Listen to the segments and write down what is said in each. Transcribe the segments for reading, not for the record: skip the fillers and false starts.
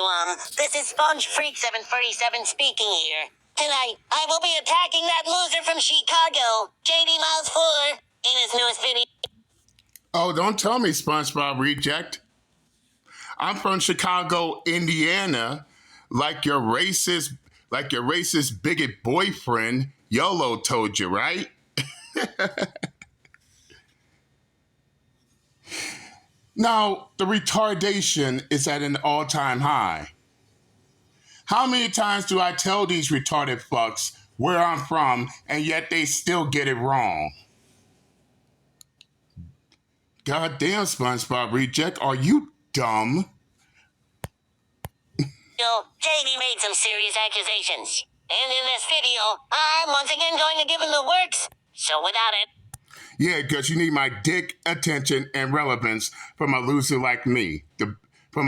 everyone. This is Sponge Freak 747 speaking here. Tonight, I will be attacking that loser from Chicago, JD Miles 4, in his newest video. Oh, don't tell me, SpongeBob Reject. I'm from Chicago, Indiana, like your racist bigot boyfriend, YOLO, told you, right? Now, the retardation is at an all-time high. How many times do I tell these retarded fucks where I'm from, and yet they still get it wrong? Goddamn, SpongeBob Reject, are you dumb? JD made some serious accusations. And in this video, I'm once again going to give him the works. So without it... Yeah, because you need my dick, attention, and relevance from a loser like me. Right,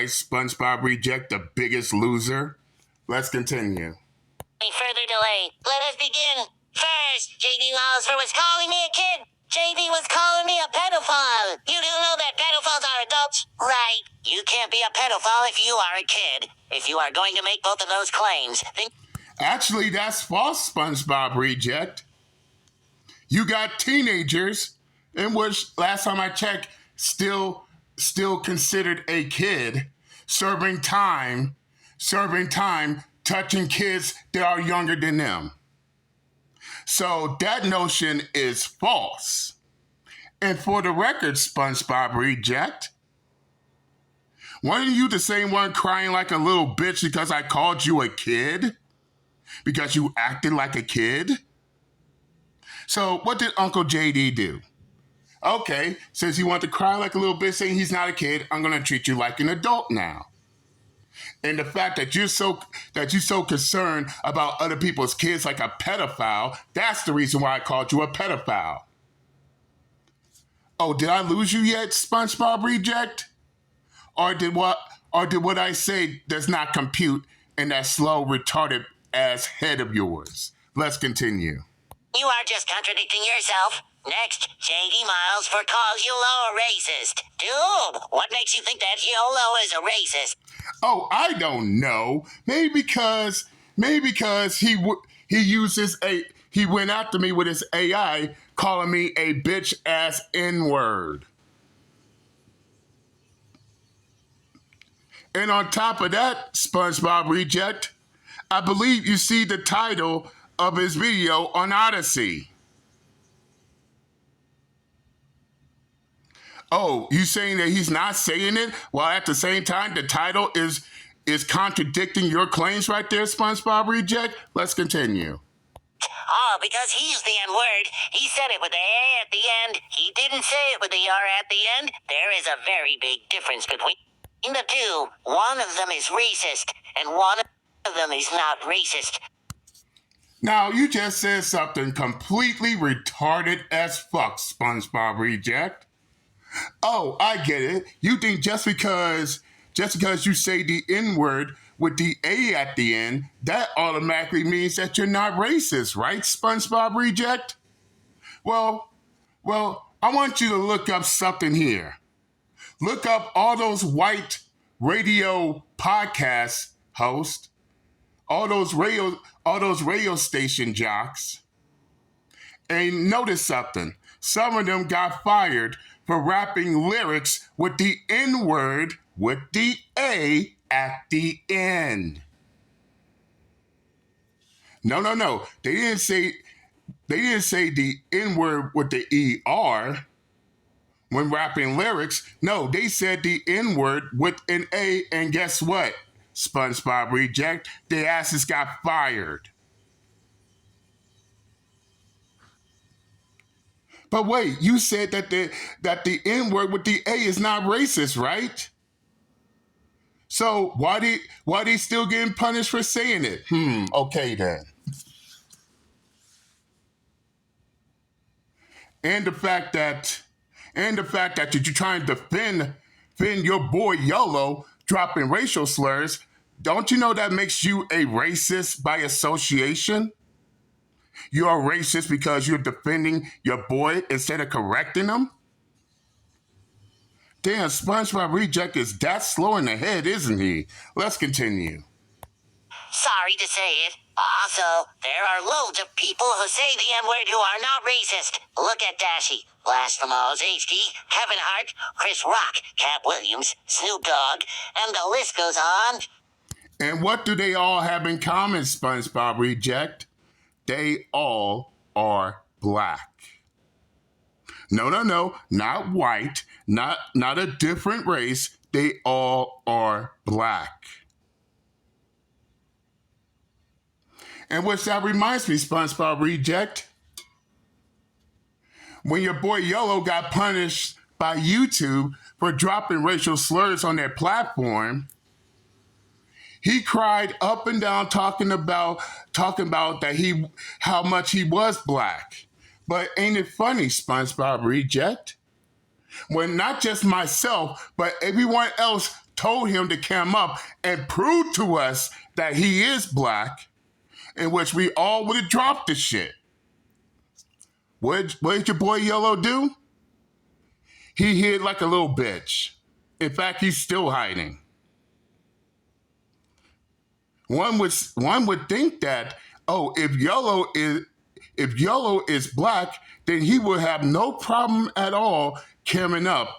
SpongeBob Reject, the biggest loser? Let's continue. Any further delay, let us begin. First, JD Miles was calling me a kid. JD was calling me a pedophile. You do know that pedophiles are adults, right? You can't be a pedophile if you are a kid. If you are going to make both of those claims, then... Actually, that's false, SpongeBob Reject. You got teenagers, in which, last time I checked, still considered a kid, serving time, touching kids that are younger than them. So that notion is false. And for the record, SpongeBob Reject, weren't you the same one crying like a little bitch because I called you a kid? Because you acted like a kid? So what did Uncle JD do? Okay, since you want to cry like a little bitch saying he's not a kid, I'm going to treat you like an adult now. And the fact that you're so concerned about other people's kids like a pedophile, that's the reason why I called you a pedophile. Oh, did I lose you yet, SpongeBob Reject? Or did what I say does not compute in that slow, retarded ass head of yours? Let's continue. You are just contradicting yourself. Next, JD Miles calls YOLO a racist. Dude, what makes you think that YOLO is a racist? Oh, I don't know. Maybe because he went after me with his AI, calling me a bitch ass N-word. And on top of that, SpongeBob Reject, I believe you see the title of his video on Odyssey. Oh, you saying that he's not saying it, while at the same time the title is contradicting your claims right there, SpongeBob Reject? Let's continue. Oh, because he used the N-word. He said it with the A at the end. He didn't say it with the R at the end. There is a very big difference between the two. One of them is racist, and one of them is not racist. Now, you just said something completely retarded as fuck, SpongeBob Reject. Oh, I get it. You think just because you say the N-word with the A at the end, that automatically means that you're not racist, right, SpongeBob Reject? Well, I want you to look up something here. Look up all those white radio podcast hosts, all those radio station jocks, and notice something. Some of them got fired for rapping lyrics with the N-word with the A at the end. No. They didn't say the N-word with the ER when rapping lyrics. No, they said the N-word with an A, and guess what, SpongeBob Reject? Their asses got fired. But wait, you said that the N-word with the A is not racist, right? So why they still getting punished for saying it? Okay then. And the fact that you're trying to defend your boy YOLO dropping racial slurs, don't you know that makes you a racist by association? You're a racist because you're defending your boy instead of correcting him? Damn, SpongeBob Reject is that slow in the head, isn't he? Let's continue. Sorry to say it. Also, there are loads of people who say the N-word who are not racist. Look at Dashi, Blasphemous HD, Kevin Hart, Chris Rock, Cat Williams, Snoop Dogg, and the list goes on. And what do they all have in common, SpongeBob Reject? They all are black. No, not white, not a different race. They all are black. And which that reminds me, SpongeBob Reject, when your boy Yolo got punished by YouTube for dropping racial slurs on their platform, he cried up and down talking about that how much he was black. But ain't it funny, SpongeBob Reject? When not just myself, but everyone else told him to come up and prove to us that he is black, in which we all would have dropped the shit. What did your boy Yolo do? He hid like a little bitch. In fact, he's still hiding. One would think that, if Yolo is black, then he would have no problem at all coming up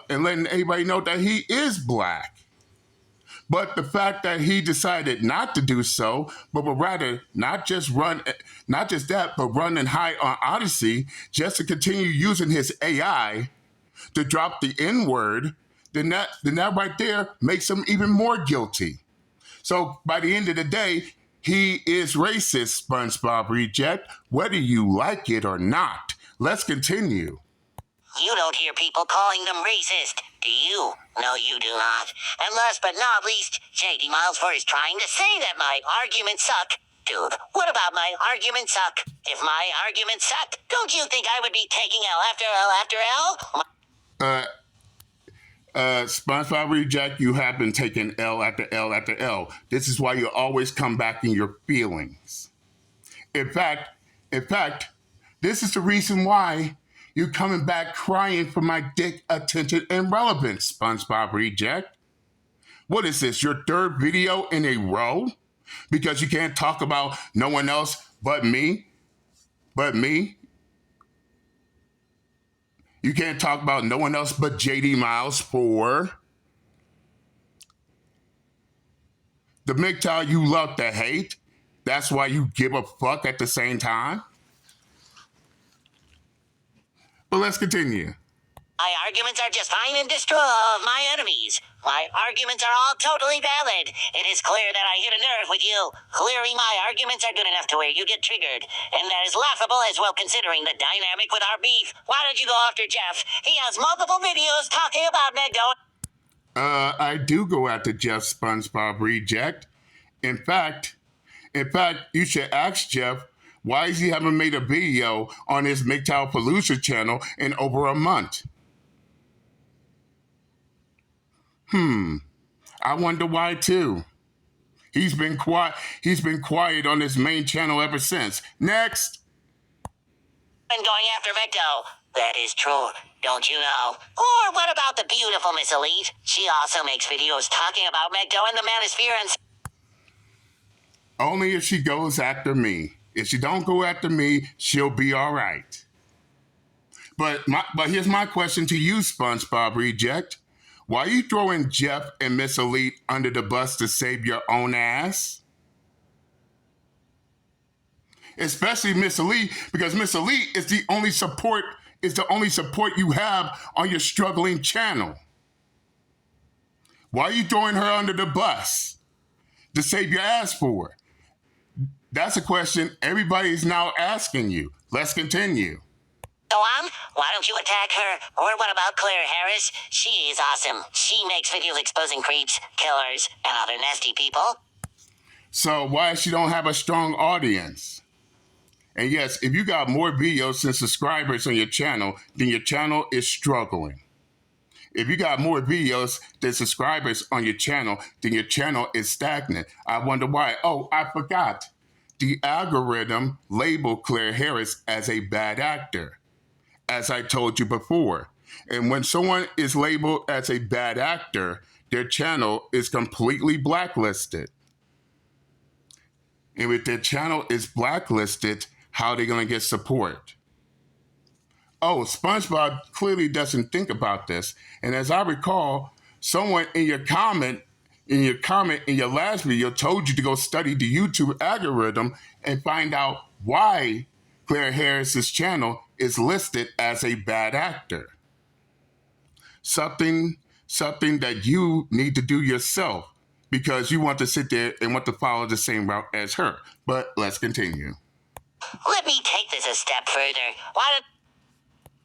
and letting everybody know that he is black. But the fact that he decided not to do so, but would rather not just that, but run and hide on Odyssey just to continue using his AI to drop the N-word, then that right there makes him even more guilty. So by the end of the day, he is racist, SpongeBob Reject, whether you like it or not. Let's continue. You don't hear people calling them racist, do you? No, you do not. And last but not least, JD Miles is trying to say that my arguments suck. Dude, what about my arguments suck? If my arguments sucked, don't you think I would be taking L after L after L? SpongeBob Reject, you have been taking L after L after L. This is why you always come back in your feelings. In fact, this is the reason why you're coming back crying for my dick attention and relevance, SpongeBob Reject. What is this, your third video in a row? Because you can't talk about no one else but me? You can't talk about no one else but JD Miles for the MGTOW you love to hate. That's why you give a fuck at the same time. But let's continue. My arguments are just fine and destroy all of my enemies. My arguments are all totally valid. It is clear that I hit a nerve with you. Clearly my arguments are good enough to where you get triggered. And that is laughable as well considering the dynamic with our beef. Why don't you go after Jeff? He has multiple videos talking about MGTOW. I do go after Jeff, SpongeBob Reject. In fact, you should ask Jeff, why is he haven't made a video on his MGTOW Palooza channel in over a month? I wonder why too. He's been quiet on his main channel ever since. Next. And going after MGTOW. That is true, don't you know? Or what about the beautiful Miss Elite? She also makes videos talking about MGTOW and the Manosphere and... Only if she goes after me. If she don't go after me, she'll be all right. But here's my question to you, SpongeBob Reject. Why are you throwing Jeff and Miss Elite under the bus to save your own ass? Especially Miss Elite, because Miss Elite is the only support you have on your struggling channel. Why are you throwing her under the bus to save your ass for? That's a question everybody's now asking you. Let's continue. Go on. Why don't you attack her? Or what about Claire Harris? She is awesome. She makes videos exposing creeps, killers, and other nasty people. So why she don't have a strong audience? And yes, if you got more videos than subscribers on your channel, then your channel is struggling. If you got more videos than subscribers on your channel, then your channel is stagnant. I wonder why. Oh, I forgot. The algorithm labeled Claire Harris as a bad actor. As I told you before, And when someone is labeled as a bad actor, their channel is completely blacklisted. And if their channel is blacklisted, how are they going to get support? Oh, SpongeBob clearly doesn't think about this. And as I recall, someone in your comment in your last video told you to go study the YouTube algorithm and find out why Claire Harris's channel is listed as a bad actor. Something that you need to do yourself because you want to sit there and want to follow the same route as her. But let's continue. Let me take this a step further. Why don't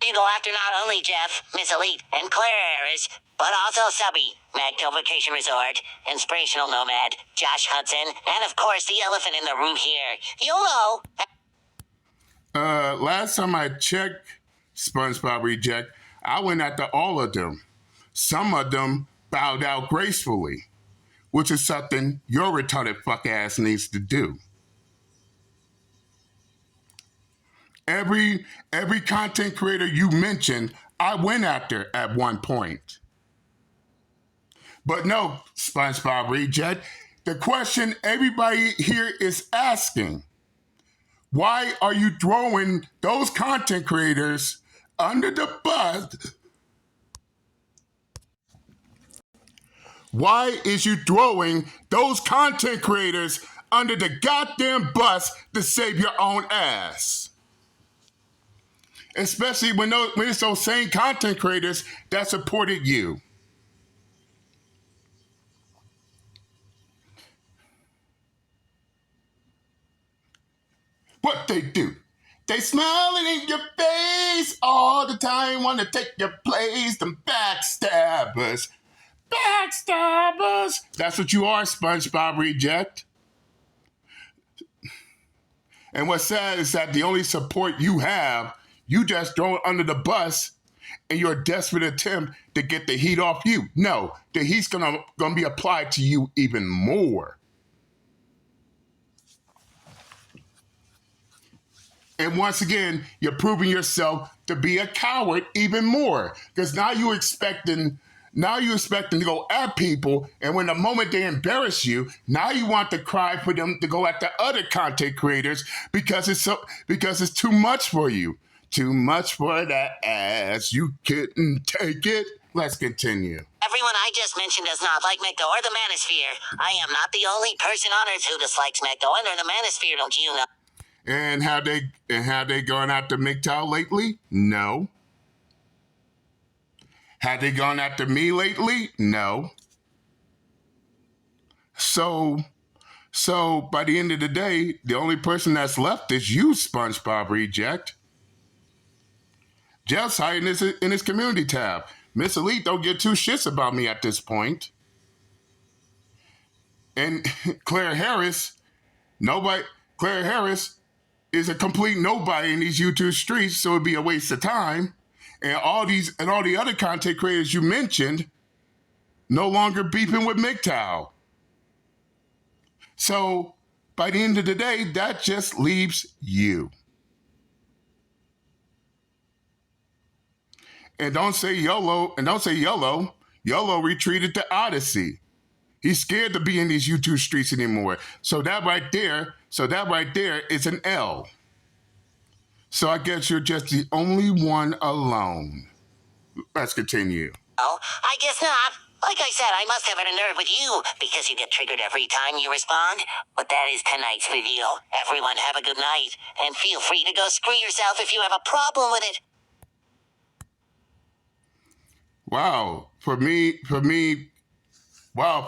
you go after not only Jeff, Miss Elite, and Claire Harris, but also Subby, MGTOW Vacation Resort, Inspirational Nomad, Josh Hudson, and of course the elephant in the room here. You'll know. Last time I checked SpongeBob Reject, I went after all of them. Some of them bowed out gracefully, which is something your retarded fuck ass needs to do. Every content creator you mentioned, I went after at one point. But no, SpongeBob Reject, the question everybody here is asking, why are you throwing those content creators under the bus? Why is you throwing those content creators under the goddamn bus to save your own ass? Especially when it's those same content creators that supported you. What they do? They smiling in your face all the time, want to take your place. Them backstabbers. Backstabbers! That's what you are, SpongeBob Reject. And what's sad is that the only support you have, you just throw it under the bus in your desperate attempt to get the heat off you. No, the heat's gonna be applied to you even more. And once again, you're proving yourself to be a coward even more. Because now you're expecting to go at people, and when the moment they embarrass you, now you want to cry for them to go at the other content creators because it's too much for you. Too much for that ass. You couldn't take it. Let's continue. Everyone I just mentioned does not like MGTOW or the Manosphere. I am not the only person on Earth who dislikes MGTOW or the Manosphere, don't you know? And have they gone after MGTOW lately? No. Have they gone after me lately? No. So by the end of the day, the only person that's left is you, SpongeBob Reject. Jeff's hiding in his community tab. Miss Elite don't give two shits about me at this point. And Claire Harris is a complete nobody in these YouTube streets, so it'd be a waste of time. And all the other content creators you mentioned no longer beefing with MGTOW. So by the end of the day, that just leaves you. And don't say YOLO. YOLO retreated to Odyssey. He's scared to be in these YouTube streets anymore. So that right there is an L. So I guess you're just the only one alone. Let's continue. Oh, I guess not. Like I said, I must have had a nerve with you because you get triggered every time you respond. But that is tonight's video. Everyone have a good night. And feel free to go screw yourself if you have a problem with it. Wow. For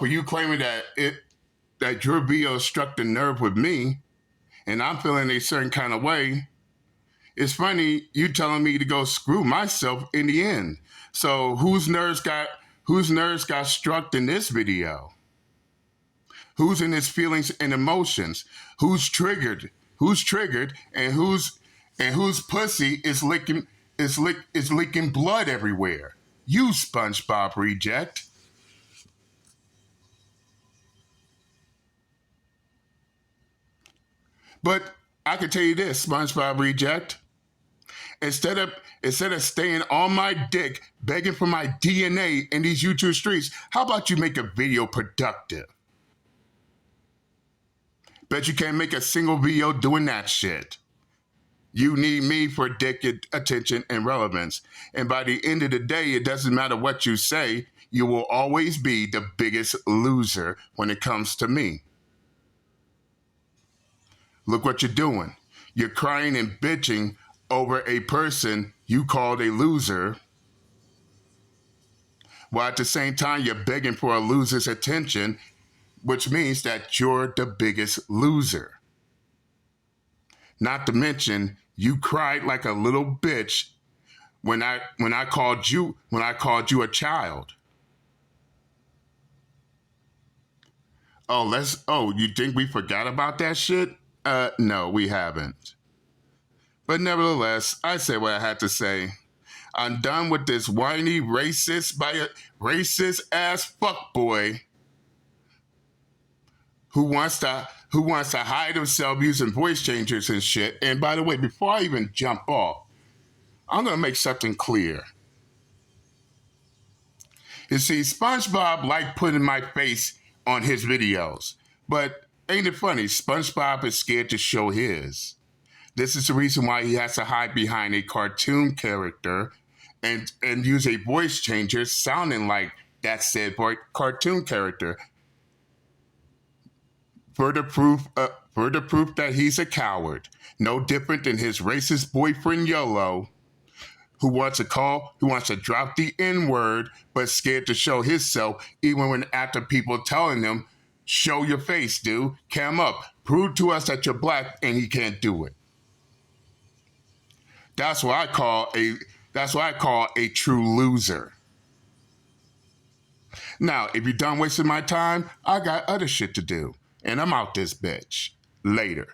you claiming that your video struck the nerve with me, and I'm feeling a certain kind of way, it's funny you telling me to go screw myself in the end. So whose nerves got struck in this video? Who's in his feelings and emotions? Who's triggered? And whose pussy is leaking blood everywhere? You, SpongeBob Reject. But I can tell you this, SpongeBob Reject. Instead of staying on my dick begging for my DNA in these YouTube streets, how about you make a video productive? Bet you can't make a single video doing that shit. You need me for dick attention and relevance. And by the end of the day, it doesn't matter what you say, you will always be the biggest loser when it comes to me. Look what you're doing. You're crying and bitching over a person you called a loser, while at the same time you're begging for a loser's attention, which means that you're the biggest loser. Not to mention, you cried like a little bitch when I called you a child. You think we forgot about that shit? No, we haven't. But nevertheless, I say what I had to say. I'm done with this whiny racist ass fuckboy who wants to hide himself using voice changers and shit. And by the way, before I even jump off, I'm gonna make something clear. You see, SpongeBob liked putting my face on his videos, but ain't it funny? SpongeBob is scared to show his. This is the reason why he has to hide behind a cartoon character and use a voice changer sounding like that said cartoon character. Further proof that he's a coward. No different than his racist boyfriend YOLO, who wants to drop the N-word, but scared to show himself even when after people telling him, show your face, dude, cam up, prove to us that you're black, and he can't do it. That's what I call a true loser. Now, if you're done wasting my time, I got other shit to do, and I'm out this bitch. Later.